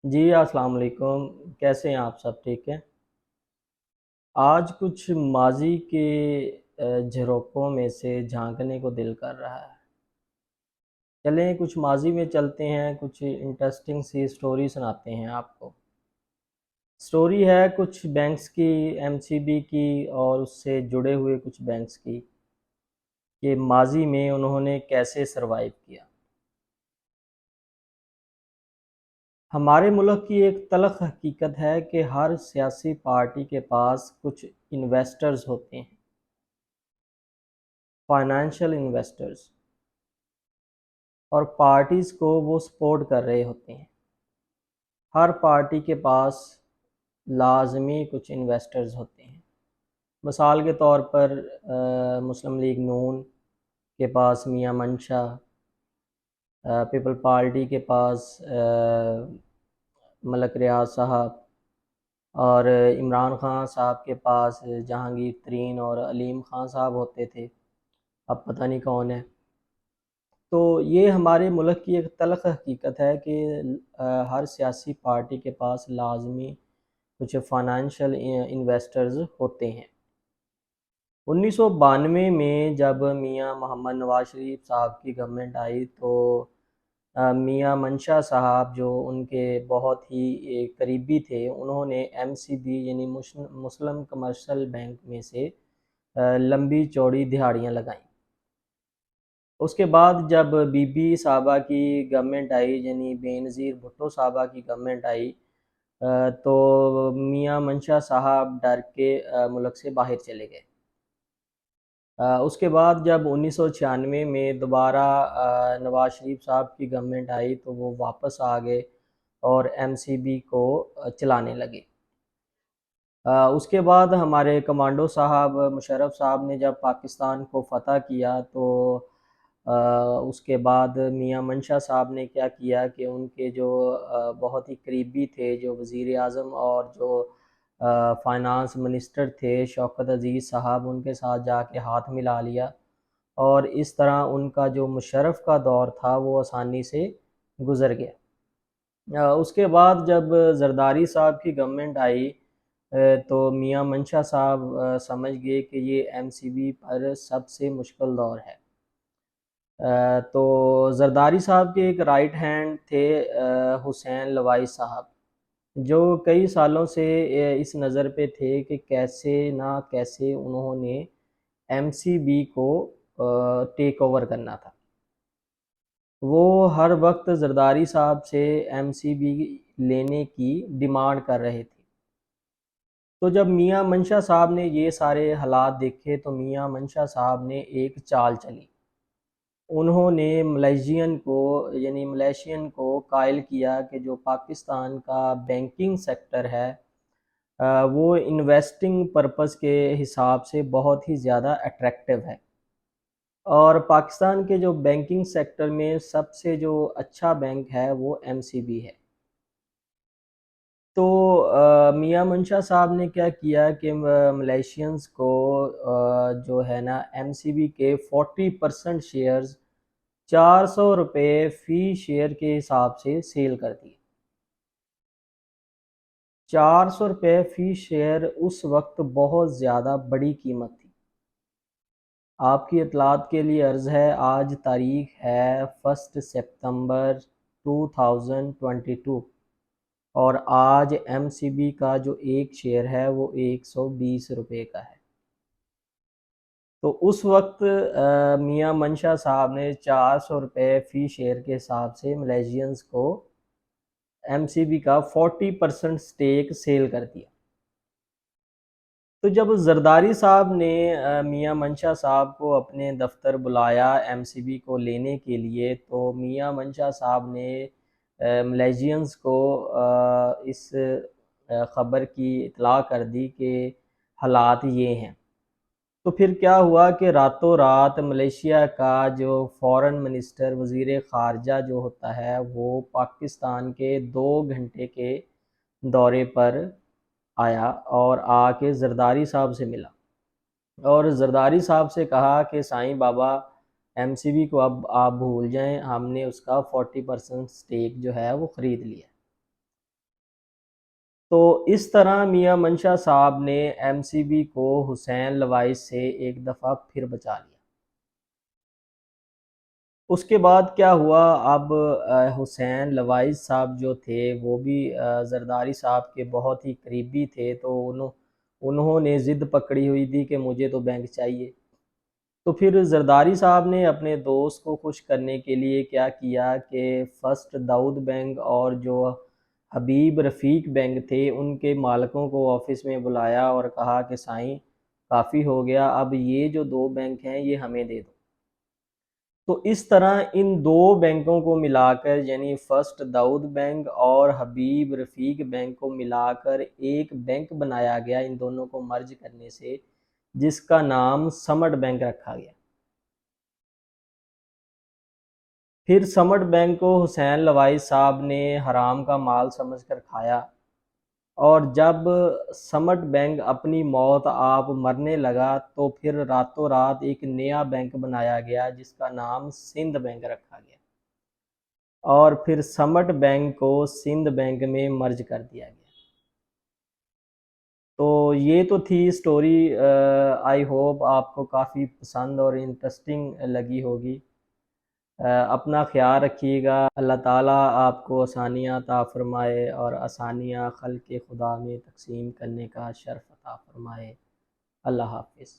جی السلام علیکم، کیسے ہیں آپ؟ سب ٹھیک ہیں؟ آج کچھ ماضی کے جھروکوں میں سے جھانکنے کو دل کر رہا ہے۔ چلیں کچھ ماضی میں چلتے ہیں، کچھ انٹرسٹنگ سی سٹوری سناتے ہیں آپ کو۔ سٹوری ہے کچھ بینکس کی، ایم سی بی کی اور اس سے جڑے ہوئے کچھ بینکس کی، کہ ماضی میں انہوں نے کیسے سروائیو کیا۔ ہمارے ملک کی ایک تلخ حقیقت ہے کہ ہر سیاسی پارٹی کے پاس کچھ انویسٹرز ہوتے ہیں، فائنینشیل انویسٹرز، اور پارٹیز کو وہ سپورٹ کر رہے ہوتے ہیں۔ ہر پارٹی کے پاس لازمی کچھ انویسٹرز ہوتے ہیں۔ مثال کے طور پر مسلم لیگ نون کے پاس میاں منشا، پیپل پارٹی کے پاس ملک ریاض صاحب، اور عمران خان صاحب کے پاس جہانگیر ترین اور علیم خان صاحب ہوتے تھے، اب پتہ نہیں کون ہے۔ تو یہ ہمارے ملک کی ایک تلخ حقیقت ہے کہ ہر سیاسی پارٹی کے پاس لازمی کچھ فائنینشیل انویسٹرز ہوتے ہیں۔ 1992 میں جب میاں محمد نواز شریف صاحب کی گورنمنٹ آئی تو میاں منشا صاحب جو ان کے بہت ہی قریبی تھے، انہوں نے ایم سی بی یعنی مسلم کمرشل بینک میں سے لمبی چوڑی دہاڑیاں لگائیں۔ اس کے بعد جب بی بی صاحبہ کی گورنمنٹ آئی، یعنی بے نظیر بھٹو صاحبہ کی گورنمنٹ آئی، تو میاں منشا صاحب ڈر کے ملک سے باہر چلے گئے۔ اس کے بعد جب 1996 میں دوبارہ نواز شریف صاحب کی گورنمنٹ آئی تو وہ واپس آ گئے اور ایم سی بی کو چلانے لگے۔ اس کے بعد ہمارے کمانڈو صاحب مشرف صاحب نے جب پاکستان کو فتح کیا تو اس کے بعد میاں منشا صاحب نے کیا کیا کہ ان کے جو بہت ہی قریبی تھے، جو وزیر اعظم اور جو فائنانس منسٹر تھے شوکت عزیز صاحب، ان کے ساتھ جا کے ہاتھ ملا لیا، اور اس طرح ان کا جو مشرف کا دور تھا وہ آسانی سے گزر گیا۔ اس کے بعد جب زرداری صاحب کی گورنمنٹ آئی تو میاں منشا صاحب سمجھ گئے کہ یہ ایم سی بی پر سب سے مشکل دور ہے۔ تو زرداری صاحب کے ایک رائٹ ہینڈ تھے حسین لوائی صاحب، جو کئی سالوں سے اس نظر پہ تھے کہ کیسے نہ کیسے انہوں نے ایم سی بی کو ٹیک اوور کرنا تھا۔ وہ ہر وقت زرداری صاحب سے ایم سی بی لینے کی ڈیمانڈ کر رہے تھے۔ تو جب میاں منشا صاحب نے یہ سارے حالات دیکھے تو میاں منشا صاحب نے ایک چال چلی۔ انہوں نے ملیشین کو قائل کیا کہ جو پاکستان کا بینکنگ سیکٹر ہے وہ انویسٹنگ پرپس کے حساب سے بہت ہی زیادہ اٹریکٹیو ہے، اور پاکستان کے جو بینکنگ سیکٹر میں سب سے جو اچھا بینک ہے وہ ایم سی بی ہے۔ تو میاں منشا صاحب نے کیا کیا کہ ملیشینز کو جو ہے نا ایم سی بی کے 40% شیئرز 400 روپے فی شیئر کے حساب سے سیل کر دیے۔ 400 روپے فی شیئر اس وقت بہت زیادہ بڑی قیمت تھی۔ آپ کی اطلاعات کے لیے عرض ہے، آج تاریخ ہے 1 سپتمبر 2022، اور آج ایم سی بی کا جو ایک شیئر ہے وہ 120 روپے کا ہے۔ تو اس وقت میاں منشا صاحب نے 400 روپے فی شیئر کے حساب سے ملیشینز کو ایم سی بی کا 40% سٹیک سیل کر دیا۔ تو جب زرداری صاحب نے میاں منشا صاحب کو اپنے دفتر بلایا ایم سی بی کو لینے کے لیے، تو میاں منشا صاحب نے ملیشینز کو اس خبر کی اطلاع کر دی کہ حالات یہ ہیں۔ تو پھر کیا ہوا کہ راتوں رات ملیشیا کا جو فورن منسٹر وزیر خارجہ جو ہوتا ہے وہ پاکستان کے 2 گھنٹے کے دورے پر آیا اور آ کے زرداری صاحب سے ملا، اور زرداری صاحب سے کہا کہ سائیں بابا ایم سی بی کو اب آپ بھول جائیں، ہم نے اس کا 40% سٹیک جو ہے وہ خرید لیا۔ تو اس طرح میاں منشا صاحب نے ایم سی بی کو حسین لوائس سے ایک دفعہ پھر بچا لیا۔ اس کے بعد کیا ہوا، اب حسین لوائس صاحب جو تھے وہ بھی زرداری صاحب کے بہت ہی قریبی تھے، تو انہوں نے ضد پکڑی ہوئی تھی کہ مجھے تو بینک چاہیے۔ تو پھر زرداری صاحب نے اپنے دوست کو خوش کرنے کے لیے کیا کیا کہ فرسٹ داؤد بینک اور جو حبیب رفیق بینک تھے ان کے مالکوں کو آفس میں بلایا اور کہا کہ سائیں کافی ہو گیا، اب یہ جو دو بینک ہیں یہ ہمیں دے دو۔ تو اس طرح ان دو بینکوں کو ملا کر، یعنی فرسٹ داؤد بینک اور حبیب رفیق بینک کو ملا کر ایک بینک بنایا گیا ان دونوں کو مرج کرنے سے، جس کا نام سمٹ بینک رکھا گیا۔ پھر سمٹ بینک کو حسین لوائس صاحب نے حرام کا مال سمجھ کر کھایا، اور جب سمٹ بینک اپنی موت آپ مرنے لگا تو پھر راتوں رات ایک نیا بینک بنایا گیا جس کا نام سندھ بینک رکھا گیا، اور پھر سمٹ بینک کو سندھ بینک میں مرج کر دیا گیا۔ تو یہ تو تھی سٹوری، آئی ہوپ آپ کو کافی پسند اور انٹرسٹنگ لگی ہوگی۔ اپنا خیال رکھیے گا، اللہ تعالیٰ آپ کو آسانیاں عطا فرمائے اور آسانیاں خلق خدا میں تقسیم کرنے کا شرف عطا فرمائے۔ اللہ حافظ۔